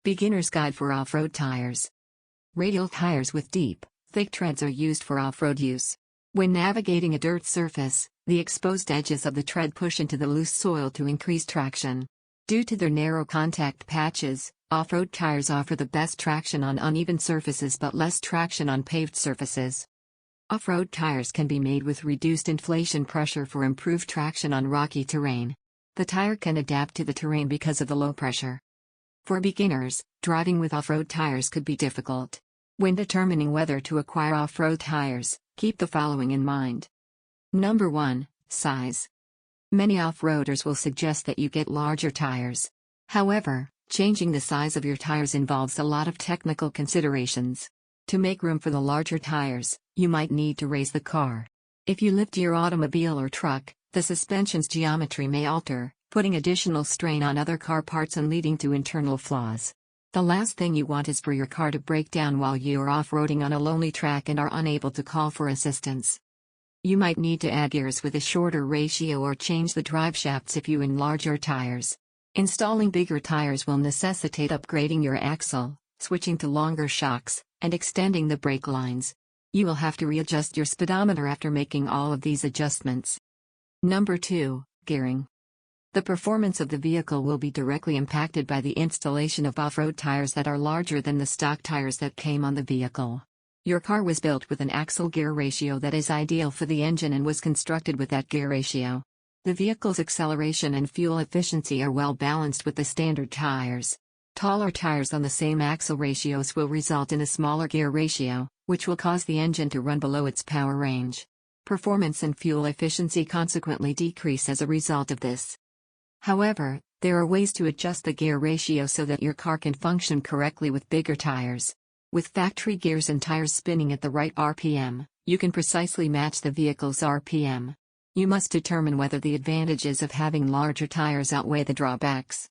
Beginner's Guide for Off-Road Tires. Radial tires with deep, thick treads are used for off-road use. When navigating a dirt surface, the exposed edges of the tread push into the loose soil to increase traction. Due to their narrow contact patches, off-road tires offer the best traction on uneven surfaces but less traction on paved surfaces. Off-road tires can be made with reduced inflation pressure for improved traction on rocky terrain. The tire can adapt to the terrain because of the low pressure. For beginners, driving with off-road tires could be difficult. When determining whether to acquire off-road tires, keep the following in mind. Number 1, size. Many off-roaders will suggest that you get larger tires. However, changing the size of your tires involves a lot of technical considerations. To make room for the larger tires, you might need to raise the car. If you lift your automobile or truck, the suspension's geometry may alter, putting additional strain on other car parts and leading to internal flaws. The last thing you want is for your car to break down while you are off-roading on a lonely track and are unable to call for assistance. You might need to add gears with a shorter ratio or change the drive shafts if you enlarge your tires. Installing bigger tires will necessitate upgrading your axle, switching to longer shocks, and extending the brake lines. You will have to readjust your speedometer after making all of these adjustments. Number 2, gearing. The performance of the vehicle will be directly impacted by the installation of off-road tires that are larger than the stock tires that came on the vehicle. Your car was built with an axle gear ratio that is ideal for the engine and was constructed with that gear ratio. The vehicle's acceleration and fuel efficiency are well balanced with the standard tires. Taller tires on the same axle ratios will result in a smaller gear ratio, which will cause the engine to run below its power range. Performance and fuel efficiency consequently decrease as a result of this. However, there are ways to adjust the gear ratio so that your car can function correctly with bigger tires. With factory gears and tires spinning at the right RPM, you can precisely match the vehicle's RPM. You must determine whether the advantages of having larger tires outweigh the drawbacks.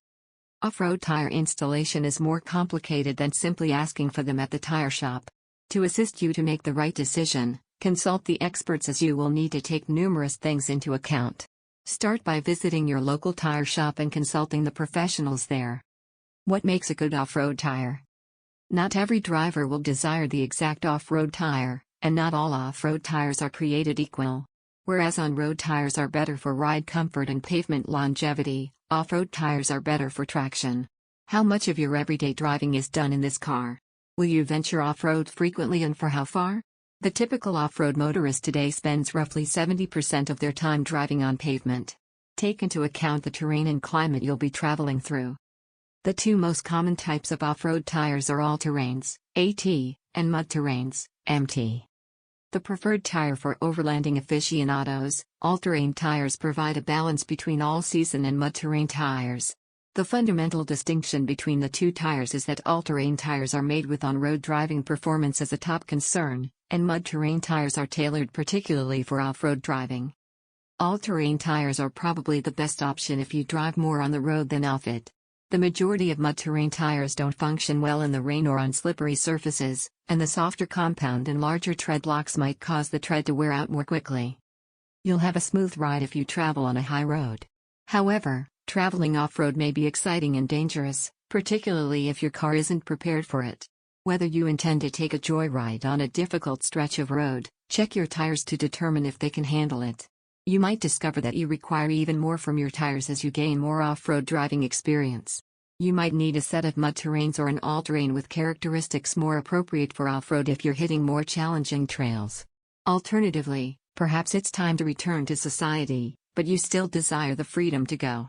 Off-road tire installation is more complicated than simply asking for them at the tire shop. To assist you to make the right decision, consult the experts as you will need to take numerous things into account. Start by visiting your local tire shop and consulting the professionals there. What makes a good off-road tire? Not every driver will desire the exact off-road tire, and not all off-road tires are created equal. Whereas on-road tires are better for ride comfort and pavement longevity, off-road tires are better for traction. How much of your everyday driving is done in this car? Will you venture off-road frequently and for how far? The typical off-road motorist today spends roughly 70% of their time driving on pavement. Take into account the terrain and climate you'll be traveling through. The two most common types of off-road tires are all-terrains, AT, and mud terrains, MT. The preferred tire for overlanding aficionados, all-terrain tires provide a balance between all-season and mud-terrain tires. The fundamental distinction between the two tires is that all-terrain tires are made with on-road driving performance as a top concern, and mud-terrain tires are tailored particularly for off-road driving. All-terrain tires are probably the best option if you drive more on the road than off it. The majority of mud-terrain tires don't function well in the rain or on slippery surfaces, and the softer compound and larger tread locks might cause the tread to wear out more quickly. You'll have a smooth ride if you travel on a high road. However, traveling off-road may be exciting and dangerous, particularly if your car isn't prepared for it. Whether you intend to take a joyride on a difficult stretch of road, check your tires to determine if they can handle it. You might discover that you require even more from your tires as you gain more off-road driving experience. You might need a set of mud terrains or an all-terrain with characteristics more appropriate for off-road if you're hitting more challenging trails. Alternatively, perhaps it's time to return to society, but you still desire the freedom to go.